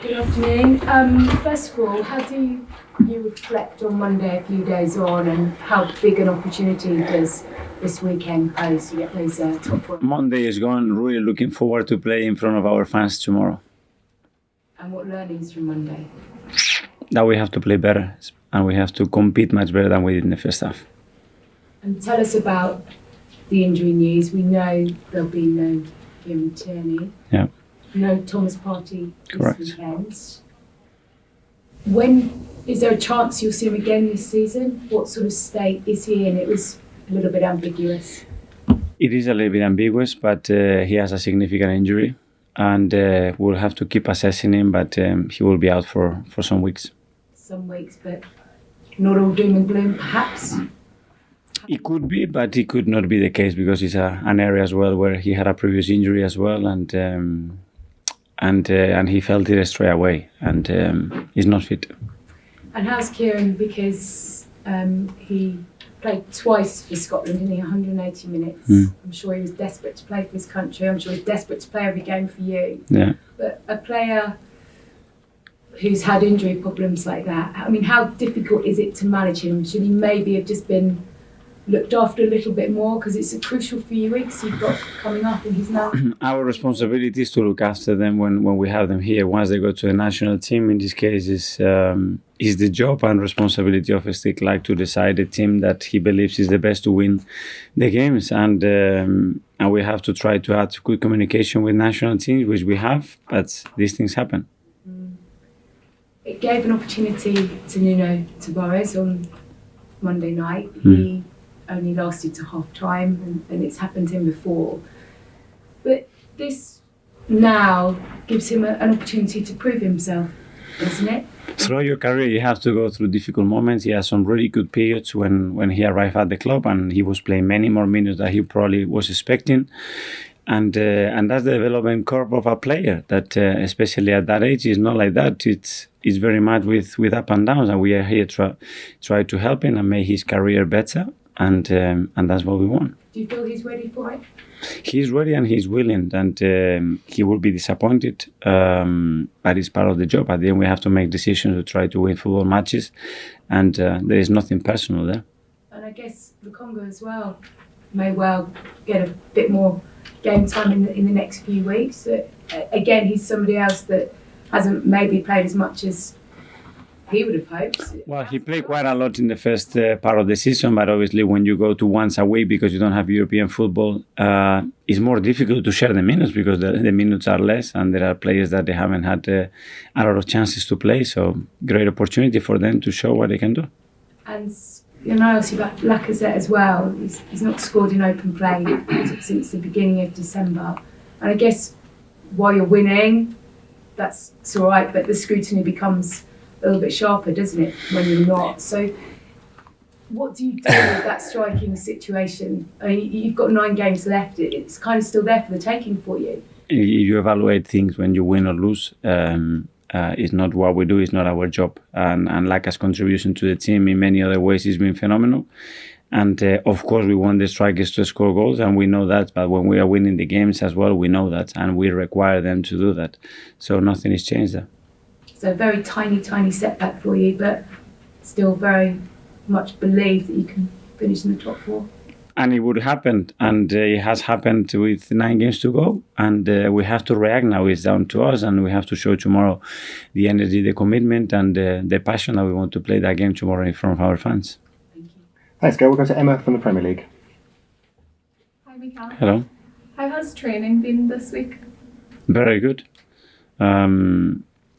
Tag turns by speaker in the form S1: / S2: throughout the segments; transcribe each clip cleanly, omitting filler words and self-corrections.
S1: Good afternoon. First of all, how do you reflect on Monday a few days on, and how big an opportunity does this weekend pose to get those top four?
S2: Monday is gone. Really looking forward to play in front of our fans tomorrow.
S1: And what learnings from Monday?
S2: That we have to play better and we have to compete much better than we did in the first half.
S1: And tell us about the injury news. We know there'll be no Kieran Tierney.
S2: Yeah.
S1: No Thomas Partey
S2: Correct.
S1: this weekend. When is there a chance you'll see him again this season? What sort of state is he in? It was a little bit ambiguous.
S2: It is a little bit ambiguous, but he has a significant injury, and we'll have to keep assessing him. But he will be out for some weeks.
S1: Some weeks, but not all doom and gloom, perhaps.
S2: It could be, but it could not be the case because it's an area as well where he had a previous injury as well, and he felt it straight away, and he's not fit.
S1: And how's Kieran? Because he played twice for Scotland in 180 minutes. I'm sure he was desperate to play for his country. I'm sure he's desperate to play every game for you.
S2: Yeah.
S1: But a player who's had injury problems like that, I mean, how difficult is it to manage him? Should he maybe have just been looked after a little bit more, because it's a crucial few weeks you've got coming up, and he's now...
S2: Our responsibility is to look after them when we have them here. Once they go to the national team, in this case, is the job and responsibility of a stick like to decide the team that he believes is the best to win the games, and we have to try to have good communication with national teams, which we have, but these things happen.
S1: It gave an opportunity to Nuno Tavares on Monday night. He only lasted to half time, and it's happened to him before. But this now gives him an opportunity to prove himself, doesn't it?
S2: Throughout your career, you have to go through difficult moments. He has some really good periods when he arrived at the club, and he was playing many more minutes than he probably was expecting. And that's the development curve of a player that, especially at that age, is not like that. It's very much with up and downs, and we are here to try to help him and make his career better. And that's what we want.
S1: Do you feel he's ready for it?
S2: He's ready and he's willing, and he will be disappointed, but it's part of the job. At the end, we have to make decisions to try to win football matches, and there is nothing personal there.
S1: And I guess the Congo as well may well get a bit more game time in the next few weeks. Again, he's somebody else that hasn't maybe played as much as he would have hoped.
S2: Well, he played quite a lot in the first part of the season, but obviously when you go to once a week because you don't have European football, it's more difficult to share the minutes because the minutes are less, and there are players that they haven't had a lot of chances to play. So great opportunity for them to show what they can do.
S1: And I also about Lacazette as well. He's not scored in open play since the beginning of December. And I guess while you're winning, that's all right, but the scrutiny becomes a little bit sharper, doesn't it, when you're not? So what do you do with that striking situation? I mean, you've got 9 games left. It's kind of still there for the taking for you.
S2: You evaluate things when you win or lose. It's not what we do, it's not our job. And Laka's contribution to the team in many other ways has been phenomenal. And of course, we want the strikers to score goals, and we know that. But when we are winning the games as well, we know that, and we require them to do that. So nothing has changed there.
S1: So a very tiny setback for you, but still very much believe that you can finish in the top 4.
S2: And it would happen, and it has happened with 9 games to go, and we have to react now. It's down to us, and we have to show tomorrow the energy, the commitment, and the passion that we want to play that game tomorrow in front of our fans.
S1: Thank you.
S3: Thanks, Gail. We'll go to Emma from the Premier League.
S4: Hi, Mikel.
S2: Hello.
S4: How has training been this week?
S2: Very good.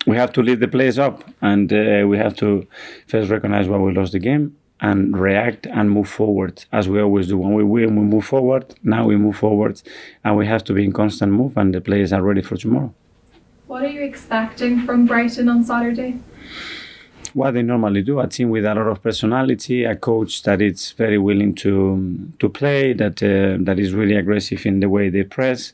S2: We have to lift the players up, and we have to first recognize why we lost the game and react and move forward, as we always do. When we win, we move forward. Now we move forward, and we have to be in constant move, and the players are ready for tomorrow.
S4: What are you expecting from Brighton on Saturday?
S2: What they normally do, a team with a lot of personality, a coach that is very willing to play, that is really aggressive in the way they press,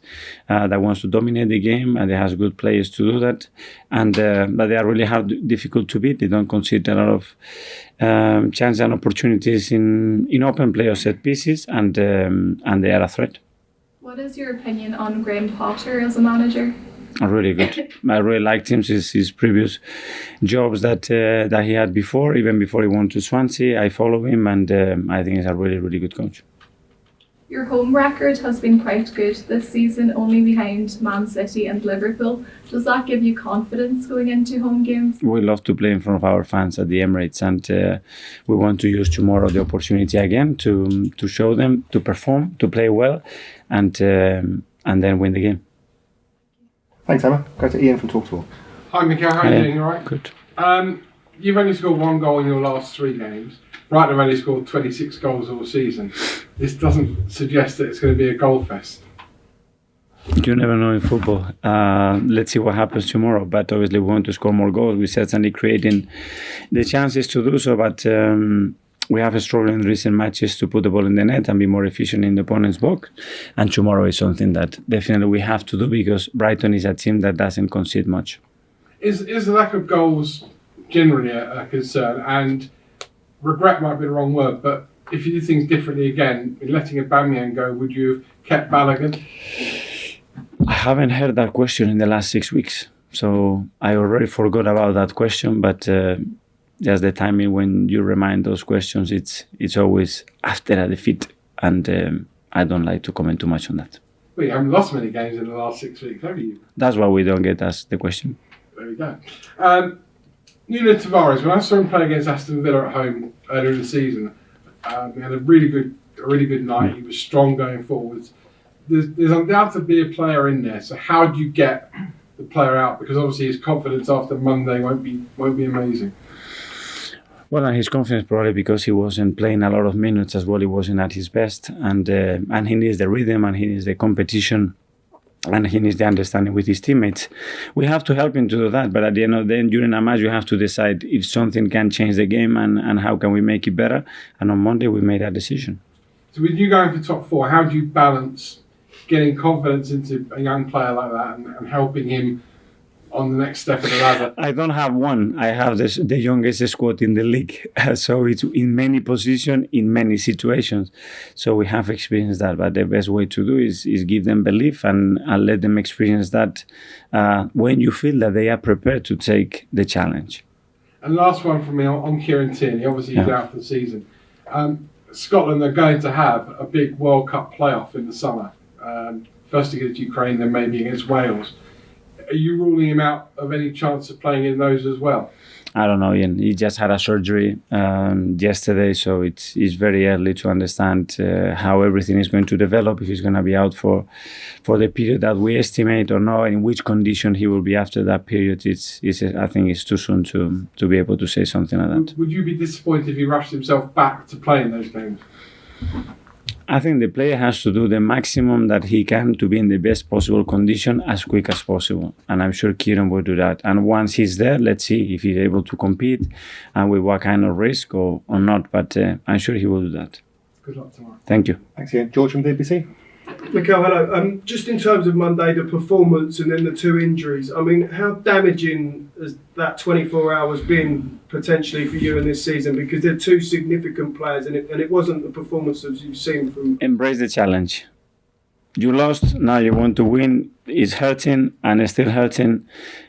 S2: that wants to dominate the game, and they has good players to do that. And but they are really difficult to beat. They don't concede a lot of chances and opportunities in open play or set pieces, and they are a threat.
S4: What is your opinion on Graham Potter as a manager?
S2: Really good. I really liked him since his previous jobs that he had before, even before he went to Swansea. I follow him, and I think he's a really, really good coach.
S4: Your home record has been quite good this season, only behind Man City and Liverpool. Does that give you confidence going into home games?
S2: We love to play in front of our fans at the Emirates, and we want to use tomorrow the opportunity again to show them, to perform, to play well, and then win the game.
S3: Thanks, Emma. Go to Ian from TalkSport.
S5: Hi, Mikel. How are you doing? All right?
S2: Good.
S5: You've only scored 1 goal in your last 3 games. Brighton have only scored 26 goals all season. This doesn't suggest that it's going to be a goal fest.
S2: You never know in football. Let's see what happens tomorrow. But obviously, we want to score more goals. We're certainly creating the chances to do so. But we have struggled in recent matches to put the ball in the net and be more efficient in the opponent's box. And tomorrow is something that definitely we have to do, because Brighton is a team that doesn't concede much.
S5: Is the lack of goals generally a concern? And regret might be the wrong word, but if you did things differently again, in letting Aubameyang go, would you have kept Balogun?
S2: I haven't heard that question in the last 6 weeks. So I already forgot about that question, but just the timing when you remind those questions, it's always after a defeat, and I don't like to comment too much on that.
S5: Well, you haven't lost many games in the last 6 weeks, have you?
S2: That's why we don't get asked the question.
S5: There we go. Nuno Tavares, when I saw him play against Aston Villa at home earlier in the season, he had a really good night. He was strong going forwards. There's undoubtedly a player in there. So how do you get the player out? Because obviously his confidence after Monday won't be amazing.
S2: Well, and his confidence probably because he wasn't playing a lot of minutes as well. He wasn't at his best, and he needs the rhythm, and he needs the competition, and he needs the understanding with his teammates. We have to help him to do that, but at the end of the day, during a match, you have to decide if something can change the game and how can we make it better. And on Monday, we made that decision.
S5: So with you going for top 4, how do you balance getting confidence into a young player like that and helping him on the next step of the ladder?
S2: I don't have one. I have the youngest squad in the league. So it's in many positions, in many situations. So we have experienced that. But the best way to do is give them belief and let them experience that when you feel that they are prepared to take the challenge.
S5: And last one from me on Kieran Tierney. Obviously, he's out for the season. Scotland are going to have a big World Cup playoff in the summer. First against Ukraine, then maybe against Wales. Are you ruling him out of any chance of playing in those as well?
S2: I don't know, Ian. He just had a surgery yesterday, so it's very early to understand how everything is going to develop, if he's going to be out for the period that we estimate or not, in which condition he will be after that period. I think it's too soon to be able to say something like that.
S5: Would you be disappointed if he rushed himself back to play in those games?
S2: I think the player has to do the maximum that he can to be in the best possible condition as quick as possible. And I'm sure Kieran will do that. And once he's there, let's see if he's able to compete and with what kind of risk or not. But I'm sure he will do that.
S5: Good luck tomorrow.
S2: Thank you.
S3: Thanks, Ian. George from BBC.
S6: Mikel, hello. Just in terms of Monday, the performance and then the 2 injuries, I mean, how damaging has that 24 hours been potentially for you in this season? Because they're 2 significant players, and it wasn't the performance that you've seen from...
S2: Embrace the challenge. You lost, now you want to win. It's hurting, and it's still hurting.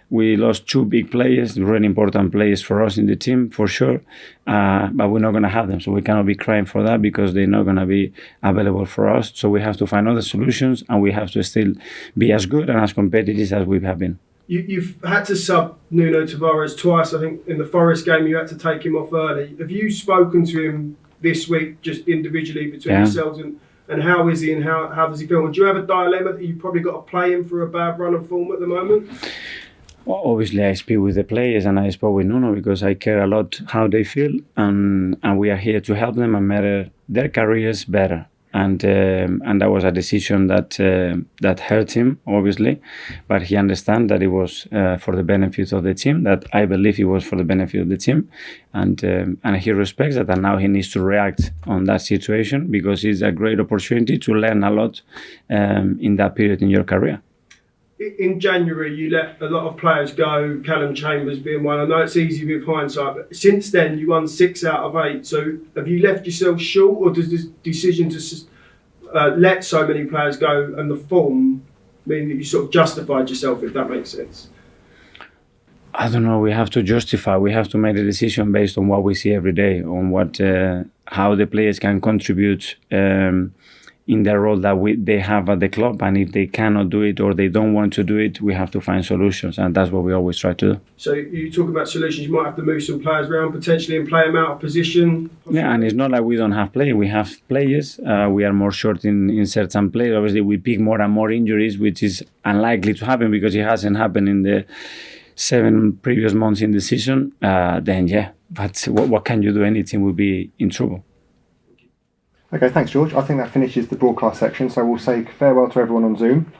S2: We lost 2 big players, really important players for us in the team, for sure. But we're not going to have them, so we cannot be crying for that because they're not going to be available for us. So we have to find other solutions, and we have to still be as good and as competitive as we have been.
S6: You've had to sub Nuno Tavares twice. I think in the Forest game you had to take him off early. Have you spoken to him this week, just individually between yourselves, and how is he and how does he feel? And do you have a dilemma that you've probably got to play him for a bad run of form at the moment?
S2: Well, obviously, I speak with the players and I spoke with Nuno because I care a lot how they feel, and we are here to help them and make their careers better. And that was a decision that hurt him, obviously, but he understands that it was for the benefit of the team. That I believe it was for the benefit of the team, and he respects that. And now he needs to react on that situation because it's a great opportunity to learn a lot in that period in your career.
S6: In January, you let a lot of players go, Callum Chambers being one. I know it's easy with hindsight, but since then you won 6 out of 8. So have you left yourself short, or does this decision to let so many players go and the form meaning that you sort of justified yourself, if that makes sense?
S2: I don't know. We have to justify. We have to make a decision based on what we see every day, on what how the players can contribute in the role that they have at the club. And if they cannot do it or they don't want to do it, we have to find solutions, and that's what we always try to do.
S6: So you talk about solutions. You might have to move some players around potentially and play them out of position.
S2: Yeah, and it's not like we don't have players. We have players. We are more short in certain players. Obviously, we pick more and more injuries, which is unlikely to happen because it hasn't happened in the 7 previous months in the season. Then yeah, but what can you do? Any team will be in trouble.
S3: Okay, thanks, George. I think that finishes the broadcast section, so we'll say farewell to everyone on Zoom.